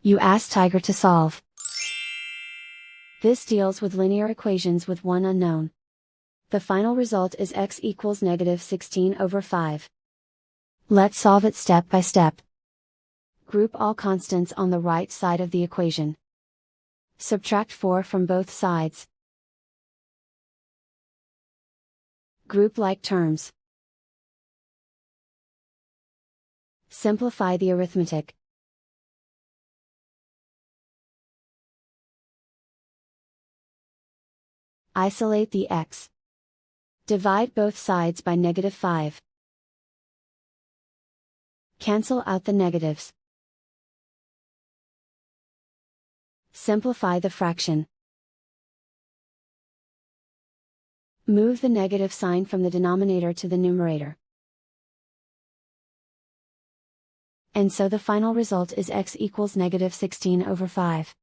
You ask Tiger to solve. This deals with linear equations with one unknown. The final result is x equals -16/5. Let's solve it step by step. Group all constants on the right side of the equation. Subtract 4 from both sides. Group like terms. Simplify the arithmetic. Isolate the x. Divide both sides by -5. Cancel out the negatives. Simplify the fraction. Move the negative sign from the denominator to the numerator. And so the final result is x equals -16/5.